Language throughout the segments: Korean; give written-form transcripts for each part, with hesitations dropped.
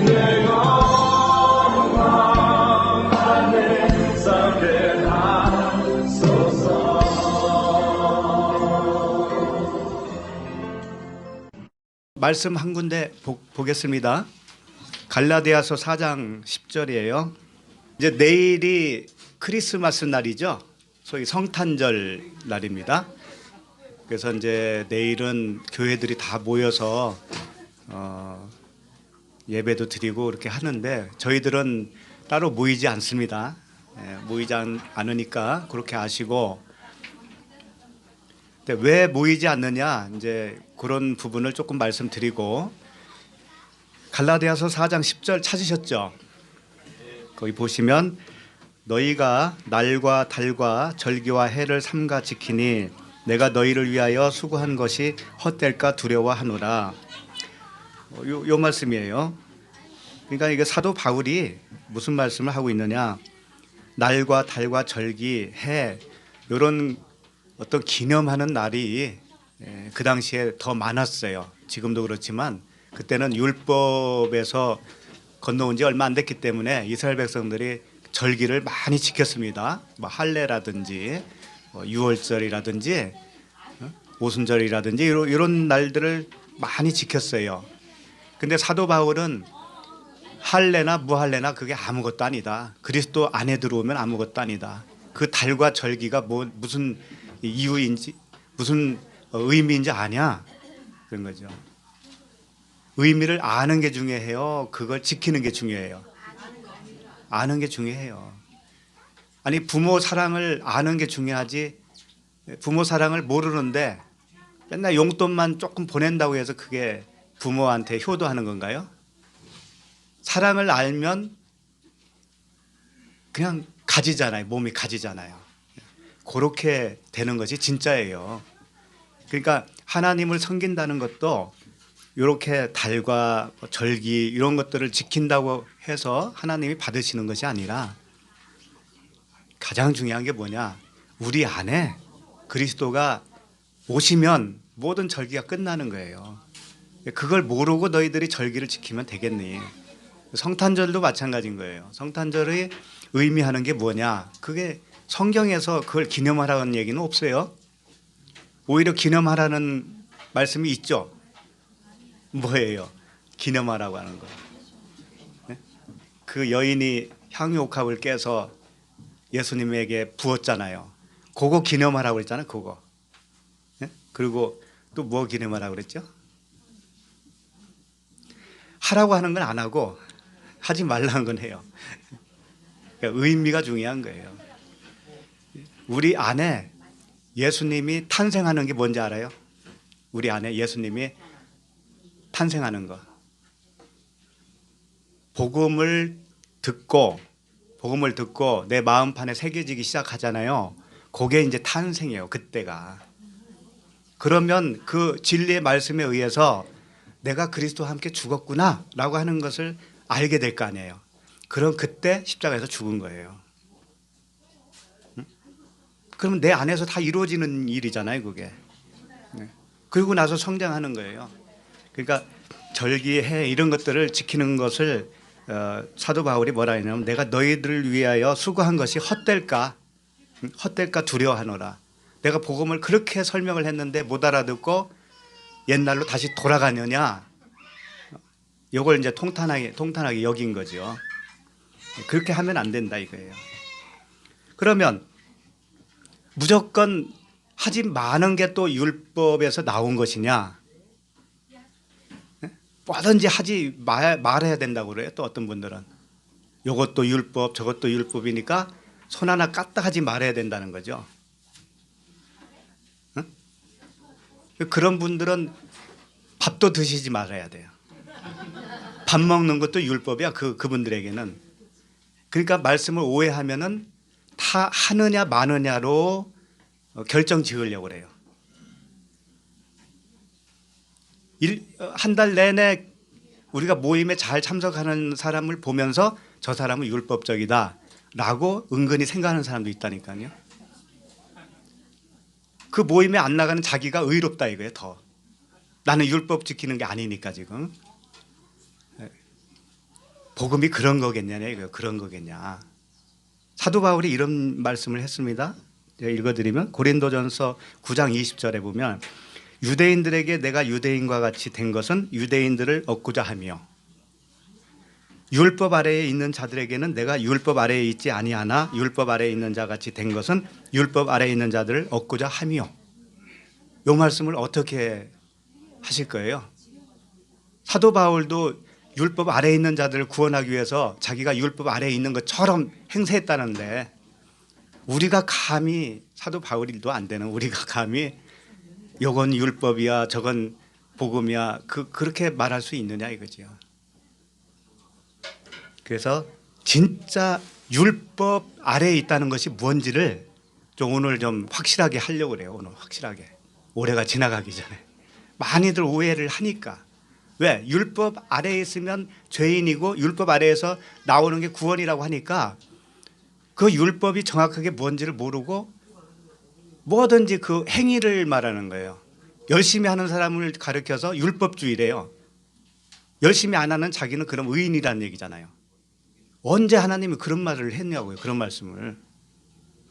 내 영광 하늘 살게 하소서. 말씀 한 군데 보겠습니다. 갈라디아서 4장 10절이에요. 이제 내일이 크리스마스 날이죠. 소위 성탄절 날입니다. 그래서 이제 내일은 교회들이 다 모여서 예배도 드리고 이렇게 하는데 저희들은 따로 모이지 않습니다. 모이지 않으니까 그렇게 아시고, 근데 왜 모이지 않느냐 이제 그런 부분을 조금 말씀드리고, 갈라디아서 4장 10절 찾으셨죠? 거기 보시면 너희가 날과 달과 절기와 해를 삼가 지키니 내가 너희를 위하여 수고한 것이 헛될까 두려워하노라. 요 말씀이에요. 그러니까 이게 사도 바울이 무슨 말씀을 하고 있느냐, 날과 달과 절기, 해 이런 어떤 기념하는 날이 그 당시에 더 많았어요. 지금도 그렇지만 그때는 율법에서 건너온 지 얼마 안 됐기 때문에 이스라엘 백성들이 절기를 많이 지켰습니다. 뭐 할례라든지 유월절이라든지 오순절이라든지 이런 날들을 많이 지켰어요. 근데 사도 바울은 할례나 무할례나 그게 아무것도 아니다. 그리스도 안에 들어오면 아무것도 아니다. 그 달과 절기가 무슨 이유인지 무슨 의미인지 아냐, 그런 거죠. 의미를 아는 게 중요해요. 그걸 지키는 게 중요해요. 아는 게 중요해요. 아니 부모 사랑을 아는 게 중요하지, 부모 사랑을 모르는데 맨날 용돈만 조금 보낸다고 해서 그게 부모한테 효도하는 건가요? 사랑을 알면 그냥 가지잖아요. 몸이 가지잖아요. 그렇게 되는 것이 진짜예요. 그러니까 하나님을 섬긴다는 것도 이렇게 달과 절기 이런 것들을 지킨다고 해서 하나님이 받으시는 것이 아니라, 가장 중요한 게 뭐냐, 우리 안에 그리스도가 오시면 모든 절기가 끝나는 거예요. 그걸 모르고 너희들이 절기를 지키면 되겠니? 성탄절도 마찬가지인 거예요. 성탄절의 의미하는 게 뭐냐, 그게 성경에서 그걸 기념하라는 얘기는 없어요. 오히려 기념하라는 말씀이 있죠. 뭐예요? 기념하라고 하는 거. 네? 그 여인이 향유옥합을 깨서 예수님에게 부었잖아요. 그거 기념하라고 했잖아요. 그거. 네? 그리고 또 뭐 기념하라고 그랬죠? 하라고 하는 건 안 하고 하지 말라는 건 해요. 그러니까 의미가 중요한 거예요. 우리 안에 예수님이 탄생하는 게 뭔지 알아요? 우리 안에 예수님이 탄생하는 거. 복음을 듣고 내 마음판에 새겨지기 시작하잖아요. 그게 이제 탄생이에요. 그때가. 그러면 그 진리의 말씀에 의해서 내가 그리스도와 함께 죽었구나 라고 하는 것을 알게 될 거 아니에요. 그럼 그때 십자가에서 죽은 거예요. 그러면 내 안에서 다 이루어지는 일이잖아요, 그게. 그리고 나서 성장하는 거예요. 그러니까 절기, 해 이런 것들을 지키는 것을 사도 바울이 뭐라 했냐면, 내가 너희들을 위하여 수고한 것이 헛될까 두려워하노라. 내가 복음을 그렇게 설명을 했는데 못 알아듣고 옛날로 다시 돌아가느냐, 이걸 이제 통탄하게 여긴 거죠. 그렇게 하면 안 된다 이거예요. 그러면 무조건 하지 마는 게 또 율법에서 나온 것이냐? 뭐든지 하지 말아야 된다고 그래요. 또 어떤 분들은 이것도 율법 저것도 율법이니까 손 하나 까딱하지 말아야 된다는 거죠. 응? 그런 분들은 밥도 드시지 말아야 돼요. 밥 먹는 것도 율법이야. 그분들에게는. 그러니까 말씀을 오해하면은 다 하느냐 마느냐로 결정 지으려고 그래요. 한 달 내내 우리가 모임에 잘 참석하는 사람을 보면서 저 사람은 율법적이다 라고 은근히 생각하는 사람도 있다니까요. 그 모임에 안 나가는 자기가 의롭다 이거예요. 더 나는 율법 지키는 게 아니니까 지금. 복음이 그런 거겠냐, 이거 그런 거겠냐. 사도 바울이 이런 말씀을 했습니다. 제가 읽어드리면 고린도전서 9장 20절에 보면 유대인들에게 내가 유대인과 같이 된 것은 유대인들을 얻고자 하며 율법 아래에 있는 자들에게는 내가 율법 아래에 있지 아니하나 율법 아래에 있는 자 같이 된 것은 율법 아래에 있는 자들을 얻고자 하며. 이 말씀을 어떻게 하실 거예요? 사도 바울도 율법 아래에 있는 자들을 구원하기 위해서 자기가 율법 아래에 있는 것처럼 행세했다는데 우리가 감히 사도 바울도 안 되는 우리가 감히 요건 율법이야 저건 복음이야 그렇게 말할 수 있느냐 이거죠. 그래서 진짜 율법 아래에 있다는 것이 뭔지를 좀 오늘 좀 확실하게 하려고 그래요. 오늘 확실하게. 올해가 지나가기 전에. 많이들 오해를 하니까. 왜? 율법 아래에 있으면 죄인이고 율법 아래에서 나오는 게 구원이라고 하니까 그 율법이 정확하게 뭔지를 모르고 뭐든지 그 행위를 말하는 거예요. 열심히 하는 사람을 가르쳐서 율법주의래요. 열심히 안 하는 자기는 그럼 의인이라는 얘기잖아요. 언제 하나님이 그런 말을 했냐고요. 그런 말씀을.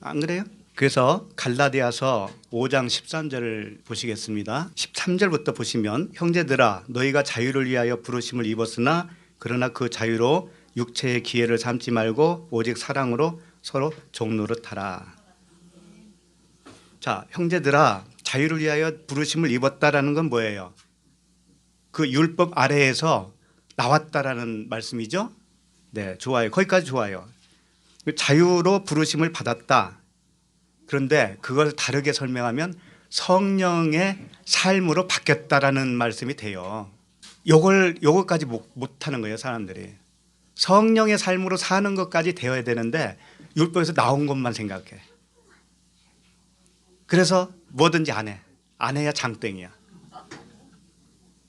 안 그래요? 그래서 갈라디아서 5장 13절을 보시겠습니다. 13절부터 보시면 형제들아 너희가 자유를 위하여 부르심을 입었으나 그러나 그 자유로 육체의 기회를 삼지 말고 오직 사랑으로 서로 종노릇하라. 자, 형제들아 자유를 위하여 부르심을 입었다라는 건 뭐예요? 그 율법 아래에서 나왔다라는 말씀이죠. 네, 좋아요. 거기까지 좋아요. 자유로 부르심을 받았다. 그런데 그걸 다르게 설명하면 성령의 삶으로 바뀌었다라는 말씀이 돼요. 요걸까지 못 하는 거예요, 사람들이. 성령의 삶으로 사는 것까지 되어야 되는데 율법에서 나온 것만 생각해. 그래서 뭐든지 안 해. 안 해야 장땡이야.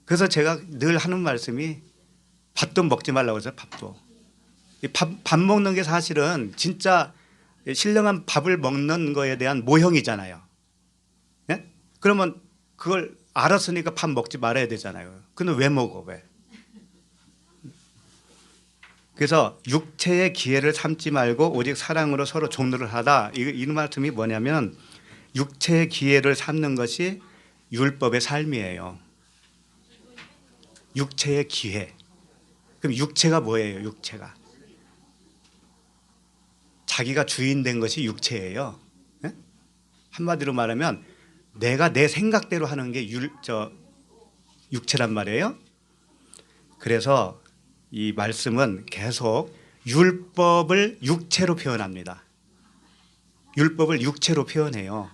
그래서 제가 늘 하는 말씀이 밥도 먹지 말라고 해서 밥도. 밥 먹는 게 사실은 진짜 신령한 밥을 먹는 거에 대한 모형이잖아요. 네? 그러면 그걸 알았으니까 밥 먹지 말아야 되잖아요. 근데 왜 먹어? 왜? 그래서 육체의 기회를 삼지 말고 오직 사랑으로 서로 종노를 하다. 이 말씀이 뭐냐면 육체의 기회를 삼는 것이 율법의 삶이에요. 육체의 기회. 그럼 육체가 뭐예요? 육체가. 자기가 주인 된 것이 육체예요. 네? 한마디로 말하면 내가 내 생각대로 하는 게 육체란 말이에요. 그래서 이 말씀은 계속 율법을 육체로 표현합니다. 율법을 육체로 표현해요.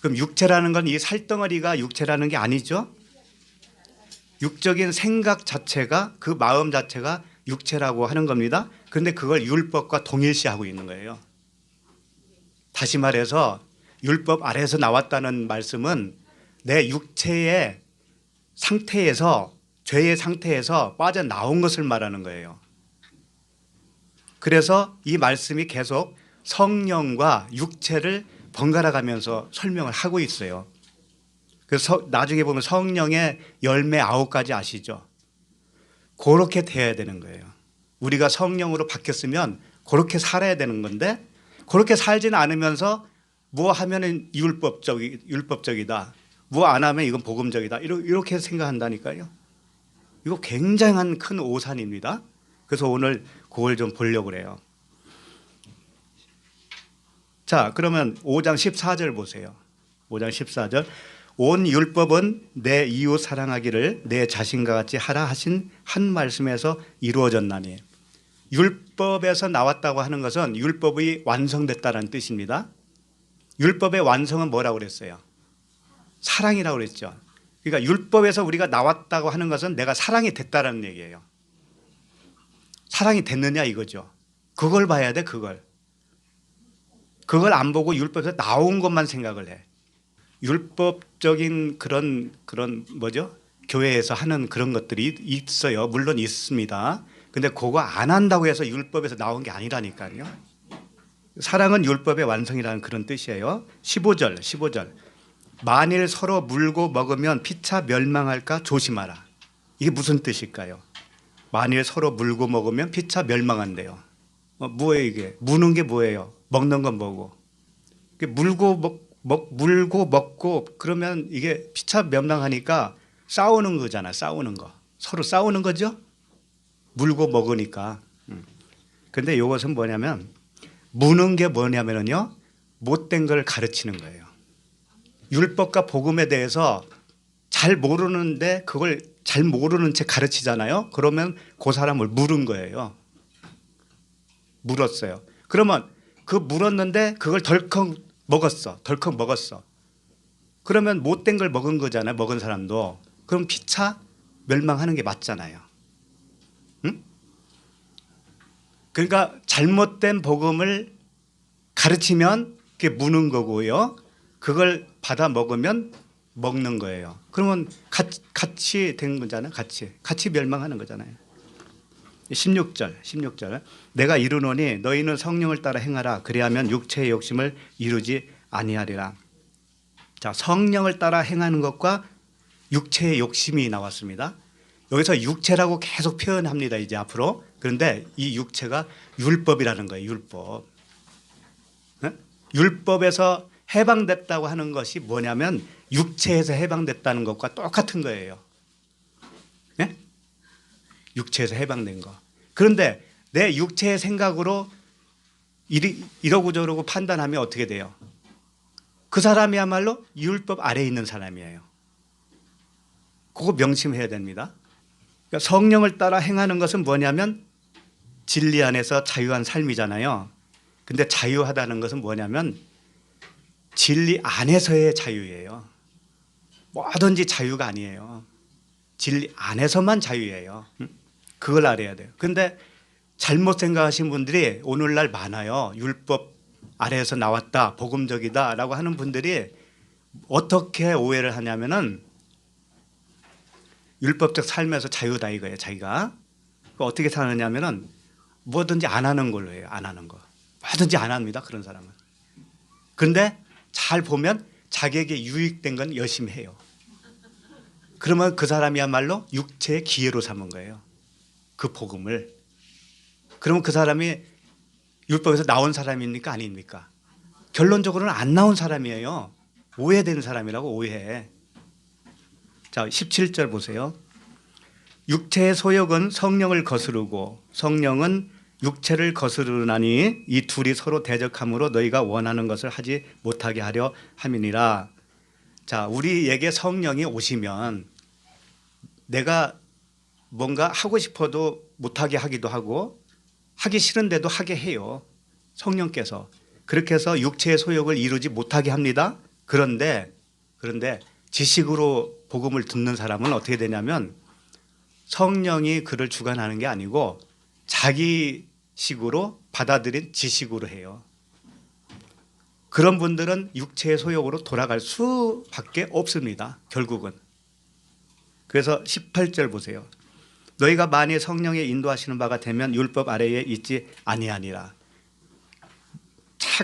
그럼 육체라는 건 이 살덩어리가 육체라는 게 아니죠. 육적인 생각 자체가 그 마음 자체가 육체라고 하는 겁니다. 그런데 그걸 율법과 동일시하고 있는 거예요. 다시 말해서 율법 아래에서 나왔다는 말씀은 내 육체의 상태에서 죄의 상태에서 빠져나온 것을 말하는 거예요. 그래서 이 말씀이 계속 성령과 육체를 번갈아 가면서 설명을 하고 있어요. 그래서 나중에 보면 성령의 열매 9가지 아시죠? 그렇게 돼야 되는 거예요. 우리가 성령으로 바뀌었으면 그렇게 살아야 되는 건데 그렇게 살지는 않으면서 뭐 하면은 율법적이다. 뭐 안 하면 이건 복음적이다. 이렇게 생각한다니까요. 이거 굉장한 큰 오산입니다. 그래서 오늘 그걸 좀 보려고 그래요. 자, 그러면 5장 14절 보세요. 5장 14절. 온 율법은 내 이웃 사랑하기를 내 자신과 같이 하라 하신 한 말씀에서 이루어졌나니. 율법에서 나왔다고 하는 것은 율법이 완성됐다는 뜻입니다. 율법의 완성은 뭐라고 그랬어요? 사랑이라고 그랬죠. 그러니까 율법에서 우리가 나왔다고 하는 것은 내가 사랑이 됐다는 얘기예요. 사랑이 됐느냐 이거죠. 그걸 봐야 돼. 그걸 안 보고 율법에서 나온 것만 생각을 해. 율법적인 그런 뭐죠? 교회에서 하는 그런 것들이 있어요. 물론 있습니다. 근데 그거 안 한다고 해서 율법에서 나온 게 아니라니까요. 사랑은 율법의 완성이라는 그런 뜻이에요. 15절. 만일 서로 물고 먹으면 피차 멸망할까 조심하라. 이게 무슨 뜻일까요? 만일 서로 물고 먹으면 피차 멸망한대요. 뭐예요 이게? 무는 게 뭐예요? 먹는 건 뭐고? 물고 먹고 그러면 이게 피차 멸망하니까 싸우는 거잖아. 싸우는 거. 서로 싸우는 거죠. 물고 먹으니까. 근데 이것은 뭐냐면 무는 게 뭐냐면요. 못된 걸 가르치는 거예요. 율법과 복음에 대해서 잘 모르는데 그걸 잘 모르는 채 가르치잖아요. 그러면 그 사람을 물은 거예요. 물었어요. 그러면 그 물었는데 그걸 덜컥 먹었어. 덜컥 먹었어. 그러면 못된 걸 먹은 거잖아요. 먹은 사람도. 그럼 피차 멸망하는 게 맞잖아요. 응? 그러니까 잘못된 복음을 가르치면 그게 무는 거고요. 그걸 받아 먹으면 먹는 거예요. 그러면 같이 된 거잖아요. 같이 멸망하는 거잖아요. 16절 내가 이르노니 너희는 성령을 따라 행하라. 그리하면 육체의 욕심을 이루지 아니하리라. 자, 성령을 따라 행하는 것과 육체의 욕심이 나왔습니다. 여기서 육체라고 계속 표현합니다. 이제 앞으로. 그런데 이 육체가 율법이라는 거예요. 율법. 네? 율법에서 해방됐다고 하는 것이 뭐냐면 육체에서 해방됐다는 것과 똑같은 거예요. 네? 육체에서 해방된 거. 그런데 내 육체의 생각으로 이러고 저러고 판단하면 어떻게 돼요? 그 사람이야말로 율법 아래에 있는 사람이에요. 그거 명심해야 됩니다. 그러니까 성령을 따라 행하는 것은 뭐냐면 진리 안에서 자유한 삶이잖아요. 근데 자유하다는 것은 뭐냐면 진리 안에서의 자유예요. 뭐든지 자유가 아니에요. 진리 안에서만 자유예요. 그걸 알아야 돼요. 근데 잘못 생각하신 분들이 오늘날 많아요. 율법 아래에서 나왔다, 복음적이다 라고 하는 분들이 어떻게 오해를 하냐면은 율법적 삶에서 자유다 이거예요. 자기가 어떻게 사느냐면은 뭐든지 안 하는 걸로 해요. 안 하는 거. 뭐든지 안 합니다. 그런 사람은. 그런데 잘 보면 자기에게 유익된 건 열심히 해요. 그러면 그 사람이야말로 육체의 기회로 삼은 거예요. 그 복음을. 그러면 그 사람이 율법에서 나온 사람입니까? 아닙니까? 결론적으로는 안 나온 사람이에요. 오해되는 사람이라고 오해해. 자, 17절 보세요. 육체의 소욕은 성령을 거스르고 성령은 육체를 거스르나니 이 둘이 서로 대적함으로 너희가 원하는 것을 하지 못하게 하려 함이니라. 자, 우리에게 성령이 오시면 내가 뭔가 하고 싶어도 못하게 하기도 하고 하기 싫은데도 하게 해요. 성령께서. 그렇게 해서 육체의 소욕을 이루지 못하게 합니다. 그런데 지식으로 복음을 듣는 사람은 어떻게 되냐면 성령이 그를 주관하는 게 아니고 자기 식으로 받아들인 지식으로 해요. 그런 분들은 육체의 소욕으로 돌아갈 수밖에 없습니다. 결국은. 그래서 18절 보세요. 너희가 만일 성령의 인도하시는 바가 되면 율법 아래에 있지 아니하니라.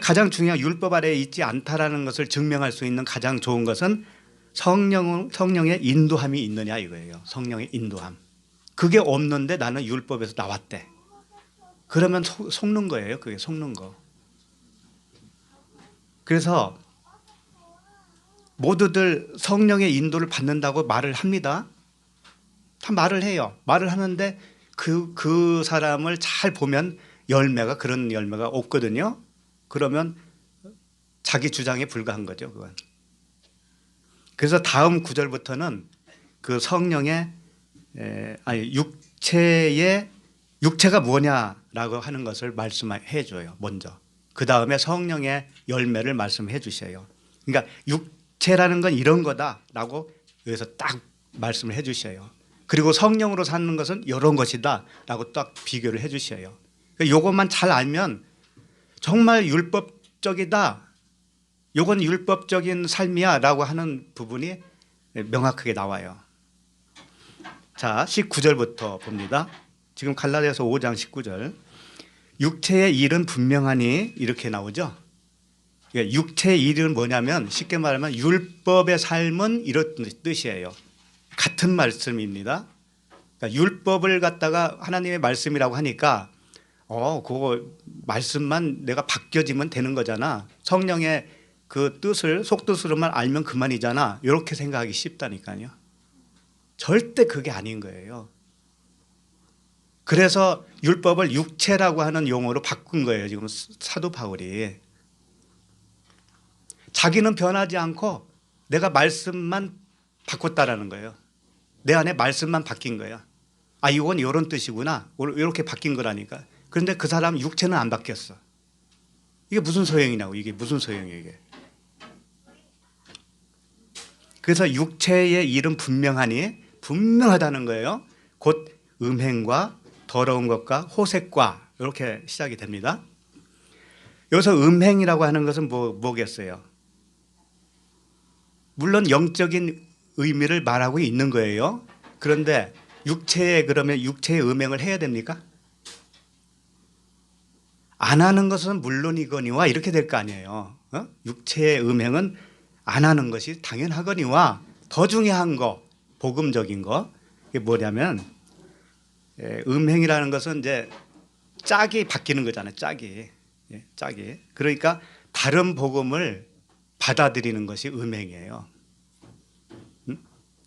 가장 중요한 율법 아래에 있지 않다라는 것을 증명할 수 있는 가장 좋은 것은 성령의 인도함이 있느냐 이거예요. 성령의 인도함. 그게 없는데 나는 율법에서 나왔대. 그러면 속는 거예요. 그게 속는 거. 그래서 모두들 성령의 인도를 받는다고 말을 합니다. 다 말을 해요. 말을 하는데 그 사람을 잘 보면 그런 열매가 없거든요. 그러면 자기 주장에 불과한 거죠. 그건. 그래서 다음 구절부터는 그 성령의 육체가 뭐냐라고 하는 것을 말씀해 줘요. 먼저. 그 다음에 성령의 열매를 말씀해 주셔요. 그러니까 육체라는 건 이런 거다라고 여기서 딱 말씀을 해 주셔요. 그리고 성령으로 사는 것은 이런 것이다라고 딱 비교를 해 주셔요. 이것만 잘 알면 정말 율법적이다. 이건 율법적인 삶이야 라고 하는 부분이 명확하게 나와요. 자, 19절부터 봅니다. 지금 갈라디아서 5장 19절. 육체의 일은 분명하니 이렇게 나오죠. 육체의 일은 뭐냐면 쉽게 말하면 율법의 삶은 이런 뜻이에요. 같은 말씀입니다. 그러니까 율법을 갖다가 하나님의 말씀이라고 하니까 그거 말씀만 내가 바뀌어지면 되는 거잖아. 성령의 그 뜻을 속뜻으로만 알면 그만이잖아. 이렇게 생각하기 쉽다니까요. 절대 그게 아닌 거예요. 그래서 율법을 육체라고 하는 용어로 바꾼 거예요. 지금 사도 바울이. 자기는 변하지 않고 내가 말씀만 바꿨다라는 거예요. 내 안에 말씀만 바뀐 거야. 이건 이런 뜻이구나. 이렇게 바뀐 거라니까. 그런데 그 사람 육체는 안 바뀌었어. 이게 무슨 소용이냐고. 이게 무슨 소용이에요 이게. 그래서 육체의 일은 분명하다는 거예요. 곧 음행과 더러운 것과 호색과 이렇게 시작이 됩니다. 여기서 음행이라고 하는 것은 뭐겠어요? 물론 영적인 의미를 말하고 있는 거예요. 그런데 그러면 육체의 음행을 해야 됩니까? 안 하는 것은 물론이거니와 이렇게 될 거 아니에요. 육체의 음행은 안 하는 것이 당연하거니와 더 중요한 거, 복음적인 거, 이게 뭐냐면 음행이라는 것은 이제 짝이 바뀌는 거잖아요. 짝이. 그러니까 다른 복음을 받아들이는 것이 음행이에요.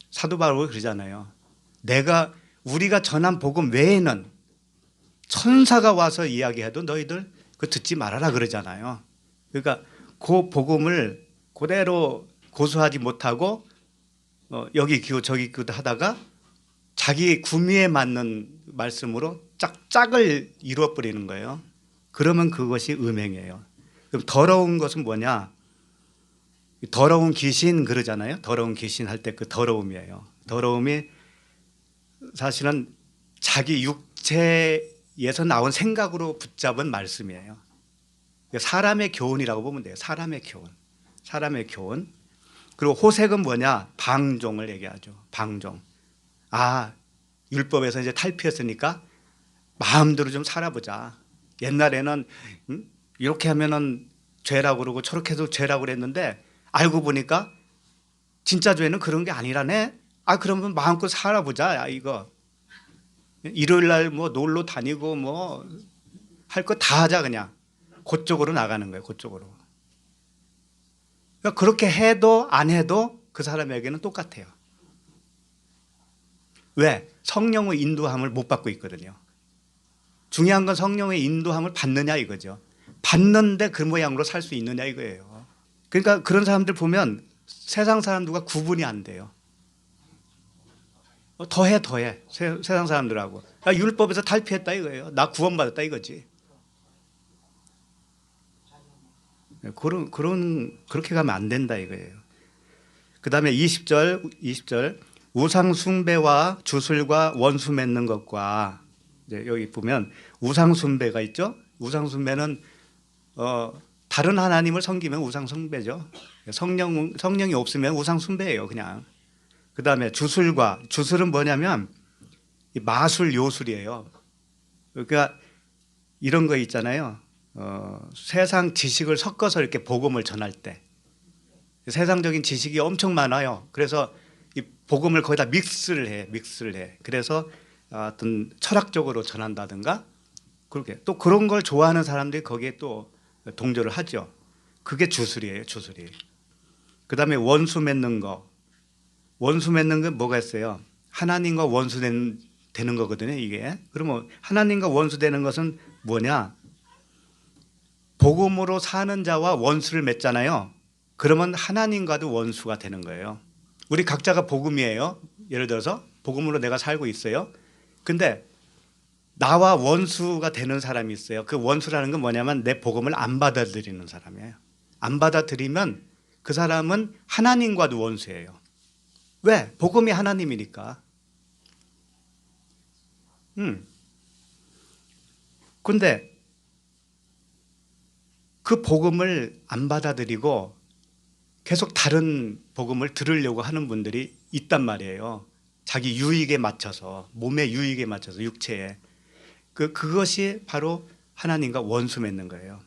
사도 바울이 그러잖아요. 우리가 전한 복음 외에는 천사가 와서 이야기해도 너희들 그거 듣지 말아라 그러잖아요. 그러니까 그 복음을 그대로 고수하지 못하고 여기 기고 저기 기도 하다가 자기 구미에 맞는 말씀으로 짝을 이루어 버리는 거예요. 그러면 그것이 음행이에요. 그럼 더러운 것은 뭐냐? 더러운 귀신 그러잖아요. 더러운 귀신 할 때 그 더러움이에요. 더러움이 사실은 자기 육체에서 나온 생각으로 붙잡은 말씀이에요. 사람의 교훈이라고 보면 돼요. 사람의 교훈. 그리고 호색은 뭐냐? 방종을 얘기하죠. 방종. 율법에서 이제 탈피했으니까 마음대로 좀 살아보자. 옛날에는 이렇게 하면은 죄라고 그러고 저렇게 해도 죄라고 그랬는데 알고 보니까 진짜 죄는 그런 게 아니라네. 그러면 마음껏 살아보자. 이거 일요일 날 놀러 다니고 할 거 다 하자 그냥. 그쪽으로 나가는 거예요. 그쪽으로. 그러니까 그렇게 해도 안 해도 그 사람에게는 똑같아요. 왜? 성령의 인도함을 못 받고 있거든요. 중요한 건 성령의 인도함을 받느냐 이거죠. 받는데 그 모양으로 살 수 있느냐 이거예요. 그러니까 그런 사람들 보면 세상 사람들과 구분이 안 돼요. 더해. 세상 사람들하고. 율법에서 탈피했다 이거예요. 나 구원받았다 이거지. 그렇게 가면 안 된다 이거예요. 그 다음에 20절 우상 숭배와 주술과 원수 맺는 것과 여기 보면 우상 숭배가 있죠. 우상 숭배는 다른 하나님을 섬기면 우상 숭배죠. 성령이 없으면 우상 숭배예요 그냥. 그 다음에 주술은 뭐냐면 마술 요술이에요. 그러니까 이런 거 있잖아요. 세상 지식을 섞어서 이렇게 복음을 전할 때 세상적인 지식이 엄청 많아요. 그래서 이 복음을 거기다 믹스를 해. 그래서 어떤 철학적으로 전한다든가 그렇게 또 그런 걸 좋아하는 사람들이 거기에 또 동조를 하죠. 그게 주술이에요. 그 다음에 원수 맺는 거. 원수 맺는 건 뭐가 있어요? 하나님과 원수 되는 거거든요. 이게. 그러면 하나님과 원수 되는 것은 뭐냐? 복음으로 사는 자와 원수를 맺잖아요. 그러면 하나님과도 원수가 되는 거예요. 우리 각자가 복음이에요. 예를 들어서 복음으로 내가 살고 있어요. 근데 나와 원수가 되는 사람이 있어요. 그 원수라는 건 뭐냐면 내 복음을 안 받아들이는 사람이에요. 안 받아들이면 그 사람은 하나님과도 원수예요. 왜? 복음이 하나님이니까. 근데 그 복음을 안 받아들이고 계속 다른 복음을 들으려고 하는 분들이 있단 말이에요. 자기 유익에 맞춰서, 몸의 유익에 맞춰서, 육체에. 그것이 바로 하나님과 원수 맺는 거예요.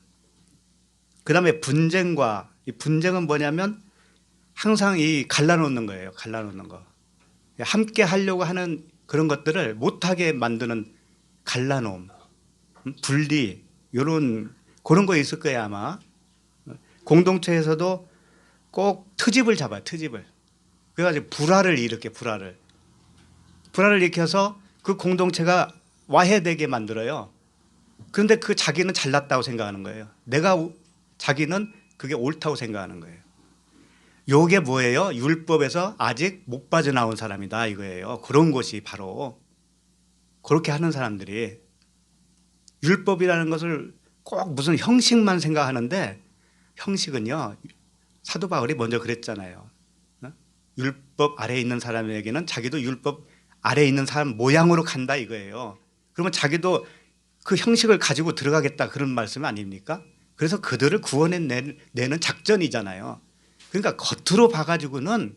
그 다음에 이 분쟁은 뭐냐면 항상 이 갈라놓는 거예요. 갈라놓는 거. 함께 하려고 하는 그런 것들을 못하게 만드는 갈라놓음, 분리 이런 그런 거 있을 거예요 아마. 공동체에서도 꼭 트집을 잡아요. 트집을. 그래가지고 불화를 일으켜서 그 공동체가 와해되게 만들어요. 그런데 그 자기는 잘났다고 생각하는 거예요. 자기는 그게 옳다고 생각하는 거예요. 요게 뭐예요? 율법에서 아직 못 빠져나온 사람이다 이거예요. 그런 것이 바로 그렇게 하는 사람들이 율법이라는 것을 꼭 무슨 형식만 생각하는데 형식은요. 사도 바울이 먼저 그랬잖아요. 율법 아래에 있는 사람에게는 자기도 율법 아래에 있는 사람 모양으로 간다 이거예요. 그러면 자기도 그 형식을 가지고 들어가겠다 그런 말씀 아닙니까? 그래서 그들을 구원해 내는 작전이잖아요. 그러니까 겉으로 봐가지고는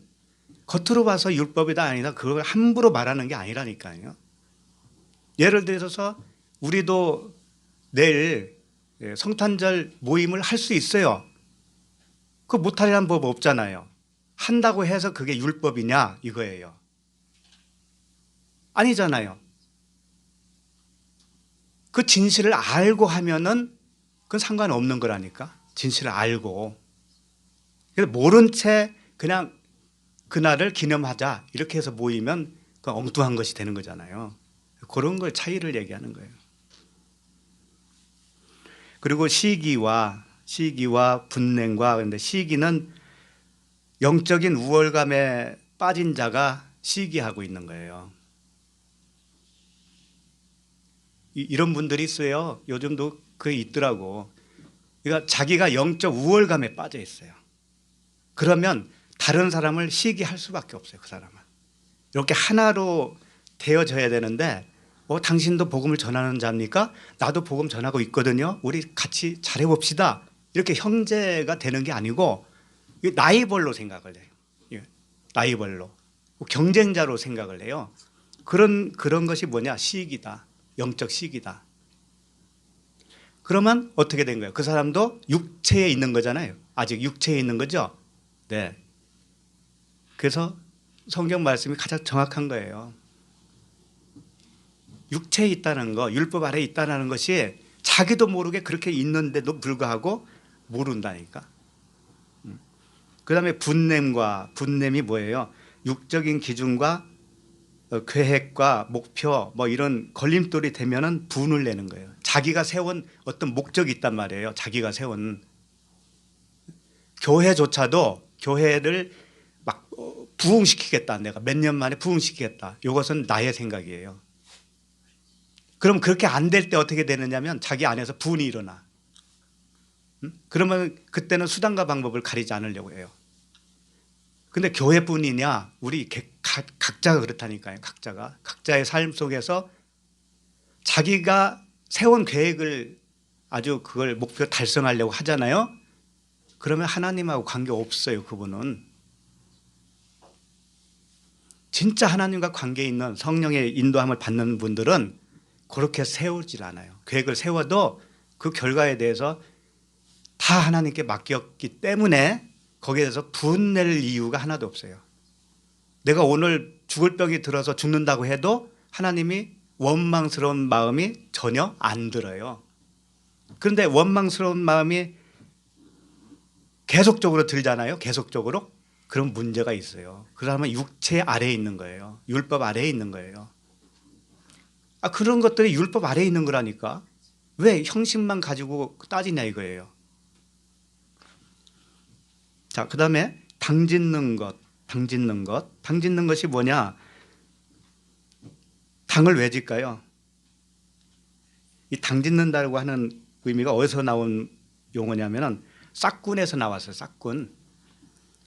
겉으로 봐서 율법이다 아니다 그걸 함부로 말하는 게 아니라니까요. 예를 들어서 우리도 내일 성탄절 모임을 할 수 있어요. 그 못하려는 법 없잖아요. 한다고 해서 그게 율법이냐 이거예요. 아니잖아요. 그 진실을 알고 하면은 그건 상관없는 거라니까. 진실을 알고. 그래서 모른 채 그냥 그날을 기념하자 이렇게 해서 모이면 그 엉뚱한 것이 되는 거잖아요. 그런 걸 차이를 얘기하는 거예요. 그리고 시기와 분냉과 근데 시기는 영적인 우월감에 빠진 자가 시기하고 있는 거예요. 이런 분들이 있어요. 요즘도 그게 있더라고. 그러니까 자기가 영적 우월감에 빠져 있어요. 그러면 다른 사람을 시기할 수밖에 없어요. 그 사람은. 이렇게 하나로 되어져야 되는데 당신도 복음을 전하는 자입니까? 나도 복음 전하고 있거든요. 우리 같이 잘해봅시다. 이렇게 형제가 되는 게 아니고 나이벌로 생각을 해요. 나이벌로. 경쟁자로 생각을 해요. 그런 것이 뭐냐? 시기다. 영적 시기다. 그러면 어떻게 된 거예요? 그 사람도 육체에 있는 거잖아요. 아직 육체에 있는 거죠. 네. 그래서 성경 말씀이 가장 정확한 거예요. 육체에 있다는 거, 율법 아래에 있다는 것이 자기도 모르게 그렇게 있는데도 불구하고 모른다니까. 그다음에 분냄이 뭐예요? 육적인 기준과 계획과 목표 뭐 이런 걸림돌이 되면은 분을 내는 거예요. 자기가 세운 어떤 목적이 있단 말이에요. 자기가 세운 교회를 막 부흥시키겠다. 내가 몇 년 만에 부흥시키겠다. 이것은 나의 생각이에요. 그럼 그렇게 안 될 때 어떻게 되느냐면 자기 안에서 분이 일어나. 그러면 그때는 수단과 방법을 가리지 않으려고 해요. 근데 교회뿐이냐? 우리 각자가 그렇다니까요. 각자의 삶 속에서 자기가 세운 계획을 아주 그걸 목표 달성하려고 하잖아요. 그러면 하나님하고 관계 없어요. 그분은 진짜 하나님과 관계 있는 성령의 인도함을 받는 분들은 그렇게 세우질 않아요. 계획을 세워도 그 결과에 대해서 다 하나님께 맡겼기 때문에 거기에 대해서 분낼 이유가 하나도 없어요. 내가 오늘 죽을 병이 들어서 죽는다고 해도 하나님이 원망스러운 마음이 전혀 안 들어요. 그런데 원망스러운 마음이 계속적으로 들잖아요. 계속적으로. 그런 문제가 있어요. 그러면 육체 아래에 있는 거예요. 율법 아래에 있는 거예요. 그런 것들이 율법 아래에 있는 거라니까. 왜 형식만 가지고 따지냐 이거예요. 자, 그다음에 당짓는 것이 뭐냐? 당을 왜 짓까요? 이 당짓는다고 하는 의미가 어디서 나온 용어냐면은 싹군에서 나왔어요. 싹군.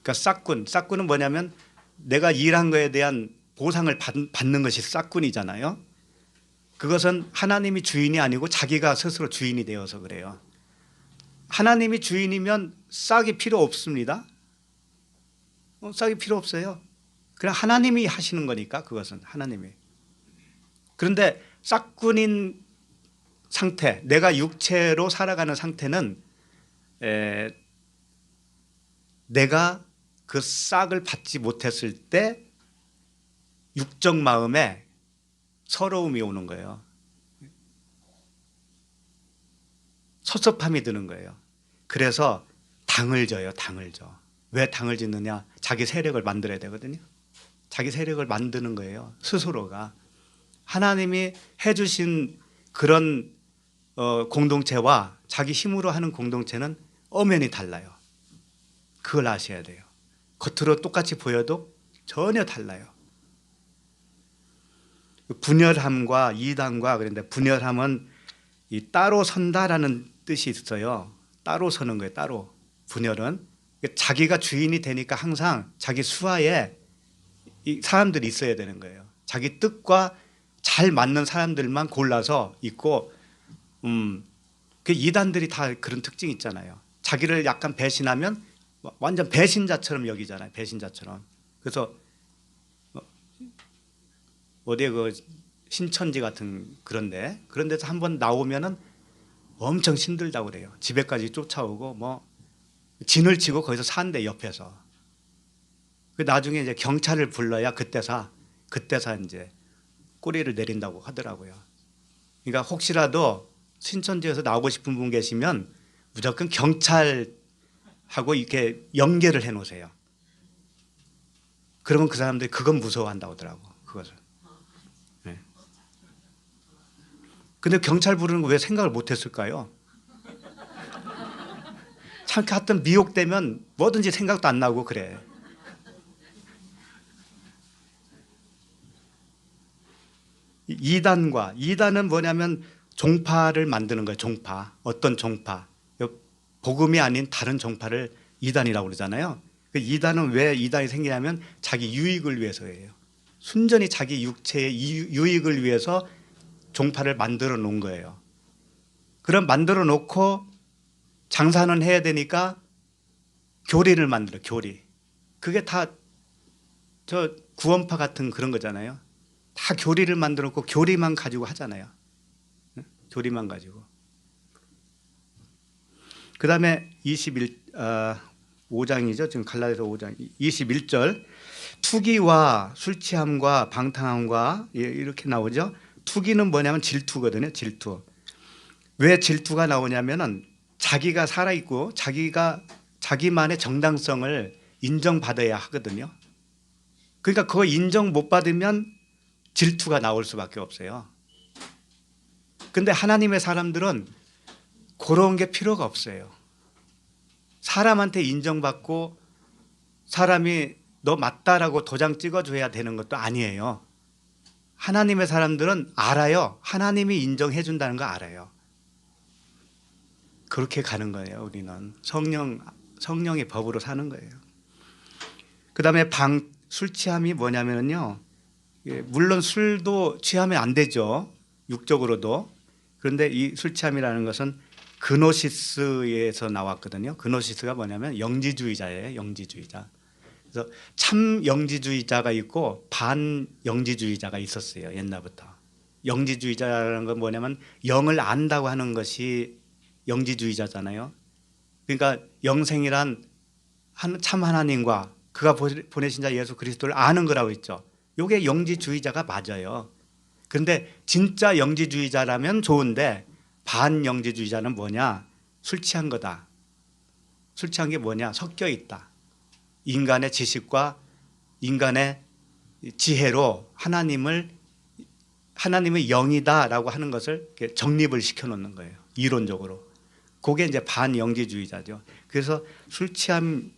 그러니까 싹군은 뭐냐면 내가 일한 거에 대한 보상을 받는 것이 싹군이잖아요. 그것은 하나님이 주인이 아니고 자기가 스스로 주인이 되어서 그래요. 하나님이 주인이면 싹이 필요 없습니다. 싹이 필요 없어요. 그냥 하나님이 하시는 거니까 그것은 하나님이. 그런데 싹군인 상태, 내가 육체로 살아가는 상태는 내가 그 싹을 받지 못했을 때 육적 마음에 서러움이 오는 거예요. 섭섭함이 드는 거예요. 그래서 당을 져요. 당을 져. 왜 당을 짓느냐? 자기 세력을 만들어야 되거든요. 자기 세력을 만드는 거예요. 스스로가. 하나님이 해주신 그런 공동체와 자기 힘으로 하는 공동체는 엄연히 달라요. 그걸 아셔야 돼요. 겉으로 똑같이 보여도 전혀 달라요. 분열함과 이단과, 그런데 분열함은 이 따로 선다라는 뜻이 있어요. 따로 서는 거예요. 따로. 분열은 자기가 주인이 되니까 항상 자기 수하에 이 사람들이 있어야 되는 거예요. 자기 뜻과 잘 맞는 사람들만 골라서 있고, 그 이단들이 다 그런 특징이 있잖아요. 자기를 약간 배신하면 완전 배신자처럼 여기잖아요. 배신자처럼. 그래서 어디에 그 신천지 같은 그런 데서 한번 나오면은 엄청 힘들다고 그래요. 집에까지 쫓아오고 뭐 진을 치고 거기서 산대 옆에서. 그 나중에 이제 경찰을 불러야 그때서 이제 꼬리를 내린다고 하더라고요. 그러니까 혹시라도 신천지에서 나오고 싶은 분 계시면 무조건 경찰하고 이렇게 연계를 해 놓으세요. 그러면 그 사람들이 그건 무서워한다고 하더라고. 그것을. 네. 근데 경찰 부르는 거 왜 생각을 못 했을까요? 참 하여튼 미혹되면 뭐든지 생각도 안 나고 그래. 이단은 뭐냐면 종파를 만드는 거예요. 종파. 어떤 종파. 복음이 아닌 다른 종파를 이단이라고 그러잖아요. 그 이단은 왜 이단이 생기냐면 자기 유익을 위해서예요. 순전히 자기 육체의 유익을 위해서 종파를 만들어 놓은 거예요. 그럼 만들어 놓고 장사는 해야 되니까 교리를 만들어. 교리. 그게 다 저 구원파 같은 그런 거잖아요. 다 교리를 만들어 놓고 교리만 가지고 하잖아요. 교리만 가지고. 그 다음에 5장이죠. 지금 갈라디아서 5장 21절. 투기와 술 취함과 방탕함과 이렇게 나오죠. 투기는 뭐냐면 질투거든요. 질투. 왜 질투가 나오냐면은 자기가 살아있고 자기만의 정당성을 인정받아야 하거든요. 그러니까 그거 인정 못 받으면 질투가 나올 수밖에 없어요. 근데 하나님의 사람들은 그런 게 필요가 없어요. 사람한테 인정받고 사람이 너 맞다라고 도장 찍어줘야 되는 것도 아니에요. 하나님의 사람들은 알아요. 하나님이 인정해 준다는 거 알아요. 그렇게 가는 거예요. 우리는 성령의 법으로 사는 거예요. 그 다음에 술 취함이 뭐냐면요. 물론 술도 취하면 안 되죠. 육적으로도. 그런데 이 술 취함이라는 것은 그노시스에서 나왔거든요. 그노시스가 뭐냐면 영지주의자예요. 영지주의자. 그래서 참 영지주의자가 있고 반 영지주의자가 있었어요. 옛날부터. 영지주의자라는 건 뭐냐면 영을 안다고 하는 것이 영지주의자잖아요. 그러니까 영생이란 참 하나님과 그가 보내신 자 예수 그리스도를 아는 거라고 했죠. 이게 영지주의자가 맞아요. 그런데 진짜 영지주의자라면 좋은데 반영지주의자는 뭐냐? 술 취한 거다. 술 취한 게 뭐냐? 섞여 있다. 인간의 지식과 인간의 지혜로 하나님의 영이다라고 하는 것을 정립을 시켜놓는 거예요. 이론적으로. 그게 이제 반영지주의자죠. 그래서 술 취함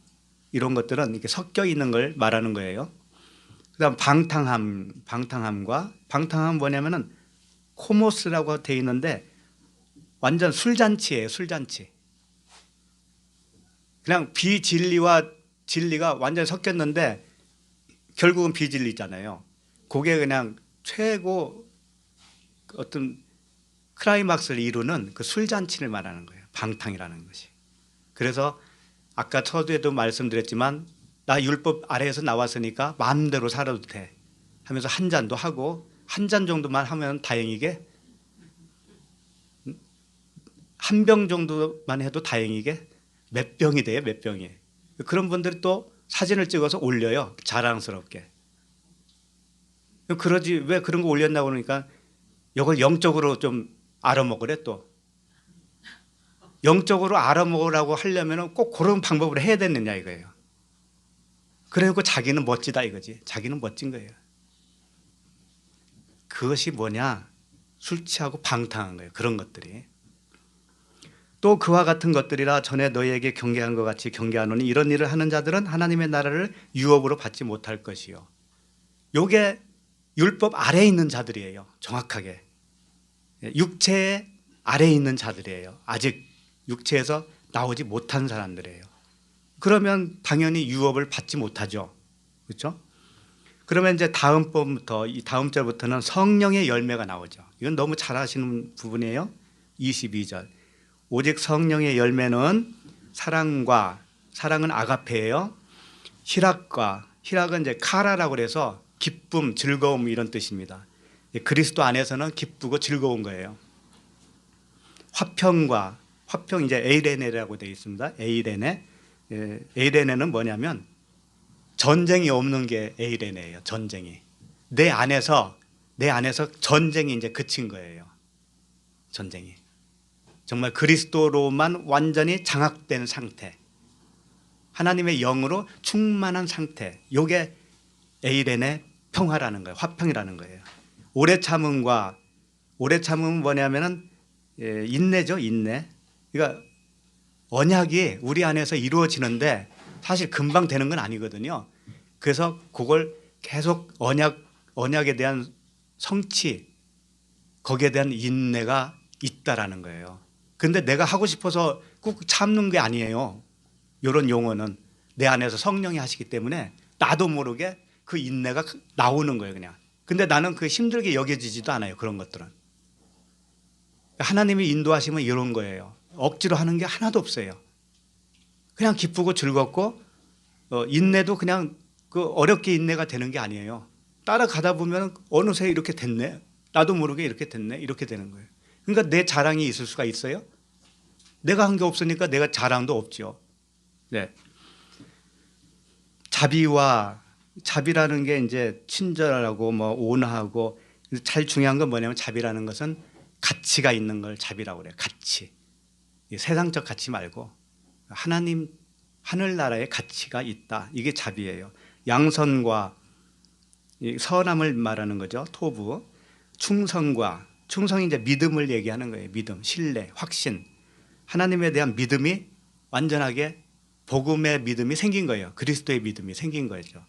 이런 것들은 이렇게 섞여 있는 걸 말하는 거예요. 그다음 방탕함은 뭐냐면은 코모스라고 되어 있는데 완전 술잔치예요. 술잔치. 그냥 비진리와 진리가 완전 섞였는데 결국은 비진리잖아요. 그게 그냥 최고 어떤 클라이막스를 이루는 그 술잔치를 말하는 거예요. 방탕이라는 것이. 그래서 아까 서두에도 말씀드렸지만 나 율법 아래에서 나왔으니까 마음대로 살아도 돼 하면서 한 잔도 하고 한 잔 정도만 하면 다행이게 한 병 정도만 해도 다행이게 몇 병이 돼요. 몇 병이. 그런 분들이 또 사진을 찍어서 올려요. 자랑스럽게. 그러지 왜 그런 거 올렸나 그러니까 이걸 영적으로 좀 알아먹으래 또. 영적으로 알아먹으라고 하려면 꼭 그런 방법으로 해야 되느냐 이거예요. 그래놓고 자기는 멋지다 이거지. 자기는 멋진 거예요. 그것이 뭐냐? 술 취하고 방탕한 거예요. 그런 것들이. 또 그와 같은 것들이라 전에 너희에게 경계한 것 같이 경계하노니 이런 일을 하는 자들은 하나님의 나라를 유업으로 받지 못할 것이요. 요게 율법 아래에 있는 자들이에요. 정확하게. 육체 아래에 있는 자들이에요. 아직 육체에서 나오지 못한 사람들이에요. 그러면 당연히 유업을 받지 못하죠. 그렇죠? 그러면 이제 다음번부터 이 다음 절부터는 성령의 열매가 나오죠. 이건 너무 잘 아시는 부분이에요. 22절. 오직 성령의 열매는 사랑은 아가페예요. 희락은 이제 카라라고 그래서 기쁨, 즐거움 이런 뜻입니다. 그리스도 안에서는 기쁘고 즐거운 거예요. 화평 이제 에이레네라고 되어 있습니다. 에이레네는 뭐냐면 전쟁이 없는 게 에이레네예요. 전쟁이 내 안에서 전쟁이 이제 그친 거예요. 전쟁이 정말 그리스도로만 완전히 장악된 상태, 하나님의 영으로 충만한 상태. 요게 에이레네 평화라는 거예요. 화평이라는 거예요. 오래 참음은 뭐냐면은 인내죠. 인내. 그러니까 언약이 우리 안에서 이루어지는데 사실 금방 되는 건 아니거든요. 그래서 그걸 계속 언약에 대한 성취, 거기에 대한 인내가 있다라는 거예요. 근데 내가 하고 싶어서 꾹 참는 게 아니에요. 이런 용어는 내 안에서 성령이 하시기 때문에 나도 모르게 그 인내가 나오는 거예요, 그냥. 근데 나는 그 힘들게 여겨지지도 않아요, 그런 것들은. 하나님이 인도하시면 이런 거예요. 억지로 하는 게 하나도 없어요. 그냥 기쁘고 즐겁고 인내도 그냥 그 어렵게 인내가 되는 게 아니에요. 따라가다 보면 어느새 이렇게 됐네. 나도 모르게 이렇게 됐네. 이렇게 되는 거예요. 그러니까 내 자랑이 있을 수가 있어요? 내가 한 게 없으니까 내가 자랑도 없죠. 네. 자비라는 게 이제 친절하고 뭐 온화하고 제일 중요한 건 뭐냐면 자비라는 것은 가치가 있는 걸 자비라고 그래요. 가치. 세상적 가치 말고 하나님 하늘나라의 가치가 있다. 이게 자비예요. 양선과 선함을 말하는 거죠. 토부. 충성이 이제 믿음을 얘기하는 거예요. 믿음, 신뢰, 확신. 하나님에 대한 믿음이 완전하게 복음의 믿음이 생긴 거예요. 그리스도의 믿음이 생긴 거죠.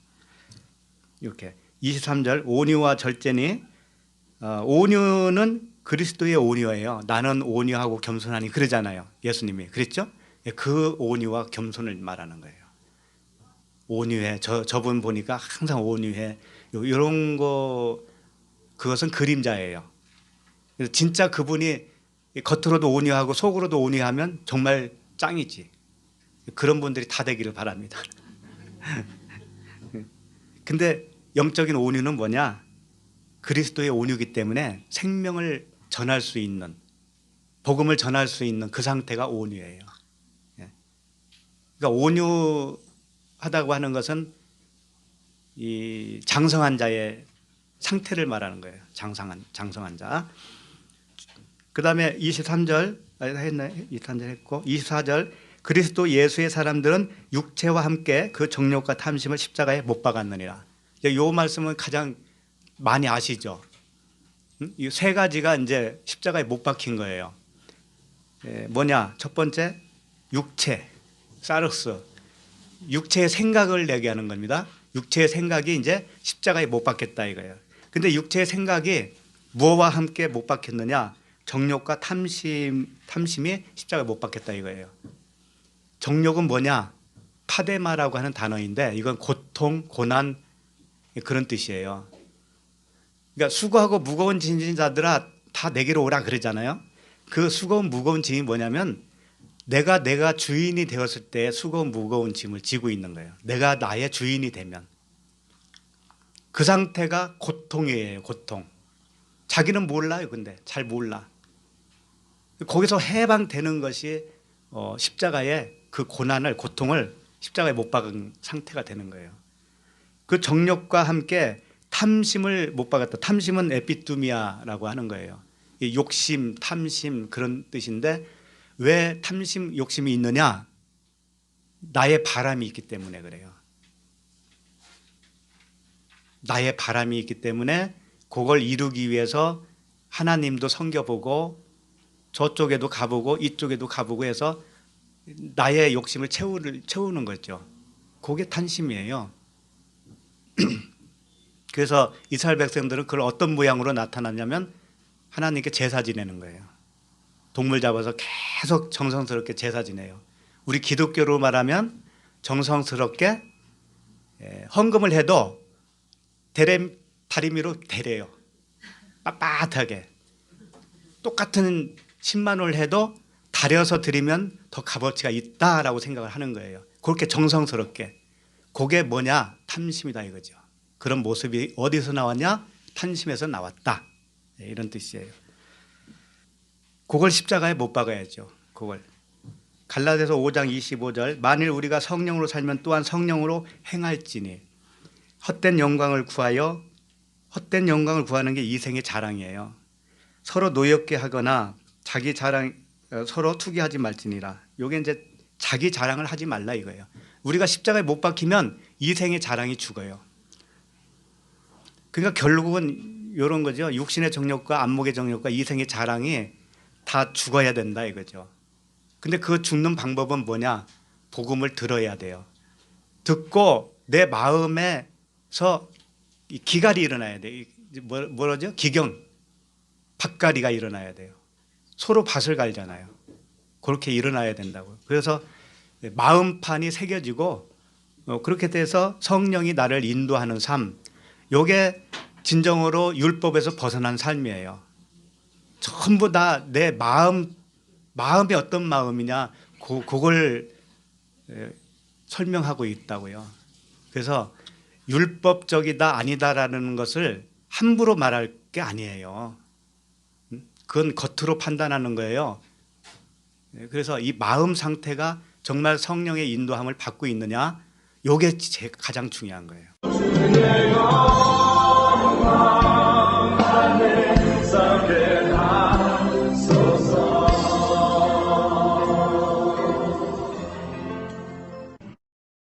이렇게 23절 온유와 절제니 온유는 그리스도의 온유예요. 나는 온유하고 겸손하니 그러잖아요. 예수님이 그랬죠? 그 온유와 겸손을 말하는 거예요. 온유해. 저분 보니까 항상 온유해. 이런 거 그것은 그림자예요. 그래서 진짜 그분이 겉으로도 온유하고 속으로도 온유하면 정말 짱이지. 그런 분들이 다 되기를 바랍니다. 근데 영적인 온유는 뭐냐? 그리스도의 온유이기 때문에 생명을 전할 수 있는, 복음을 전할 수 있는 그 상태가 온유예요. 그러니까 온유하다고 하는 것은 이 장성한 자의 상태를 말하는 거예요. 장성한 자. 그 다음에 23절 했나요? 23절 했고 24절 그리스도 예수의 사람들은 육체와 함께 그 정욕과 탐심을 십자가에 못 박았느니라. 이 말씀은 가장 많이 아시죠? 이 세 가지가 이제 십자가에 못 박힌 거예요. 뭐냐? 첫 번째 육체, 사르스. 육체의 생각을 얘기하는 겁니다. 육체의 생각이 이제 십자가에 못 박혔다 이거예요. 근데 육체의 생각이 무엇과 함께 못 박혔느냐? 정욕과 탐심이 십자가에 못 박혔다 이거예요. 정욕은 뭐냐? 파데마라고 하는 단어인데 이건 고통, 고난 그런 뜻이에요. 그러니까 수고하고 무거운 짐진 자들아 다 내게로 오라 그러잖아요. 그 수고운 무거운 짐이 뭐냐면 내가 주인이 되었을 때 수고운 무거운 짐을 지고 있는 거예요. 내가 나의 주인이 되면 그 상태가 고통이에요. 고통. 자기는 몰라요. 근데 잘 몰라. 거기서 해방되는 것이 십자가의 그 고통을 십자가에 못 박은 상태가 되는 거예요. 그 정욕과 함께 탐심을 못 박았다. 탐심은 에피투미아라고 하는 거예요. 이 욕심, 탐심 그런 뜻인데 왜 탐심, 욕심이 있느냐? 나의 바람이 있기 때문에 그래요. 나의 바람이 있기 때문에 그걸 이루기 위해서 하나님도 섬겨보고 저쪽에도 가보고 이쪽에도 가보고 해서 나의 욕심을 채우는 거죠. 그게 탐심이에요. 그래서 이스라엘 백성들은 그걸 어떤 모양으로 나타났냐면 하나님께 제사 지내는 거예요. 동물 잡아서 계속 정성스럽게 제사 지내요. 우리 기독교로 말하면 정성스럽게 헌금을 해도 다리미로 대래요. 빳빳하게. 똑같은 10만 원을 해도 다려서 드리면 더 값어치가 있다라고 생각을 하는 거예요. 그렇게 정성스럽게. 그게 뭐냐? 탐심이다 이거죠. 그런 모습이 어디서 나왔냐? 탐심에서 나왔다. 이런 뜻이에요. 그걸 십자가에 못 박아야죠. 그걸. 갈라디아서 5장 25절 만일 우리가 성령으로 살면 또한 성령으로 행할지니 헛된 영광을 구하는 게 이생의 자랑이에요. 서로 노엽게 하거나 자기 자랑 서로 투기하지 말지니라. 요게 이제 자기 자랑을 하지 말라 이거예요. 우리가 십자가에 못 박히면 이생의 자랑이 죽어요. 그러니까 결국은 이런 거죠. 육신의 정욕과 안목의 정욕과 이생의 자랑이 다 죽어야 된다 이거죠. 근데 그 죽는 방법은 뭐냐? 복음을 들어야 돼요. 듣고 내 마음에서 기갈이 일어나야 돼요. 뭐라죠? 기경, 밭갈이가 일어나야 돼요. 서로 밭을 갈잖아요. 그렇게 일어나야 된다고요. 그래서 마음판이 새겨지고 그렇게 돼서 성령이 나를 인도하는 삶, 이게 진정으로 율법에서 벗어난 삶이에요. 전부 다 내 마음이 어떤 마음이냐 그걸 설명하고 있다고요. 그래서 율법적이다 아니다라는 것을 함부로 말할 게 아니에요. 그건 겉으로 판단하는 거예요. 그래서 이 마음 상태가 정말 성령의 인도함을 받고 있느냐, 이게 가장 중요한 거예요.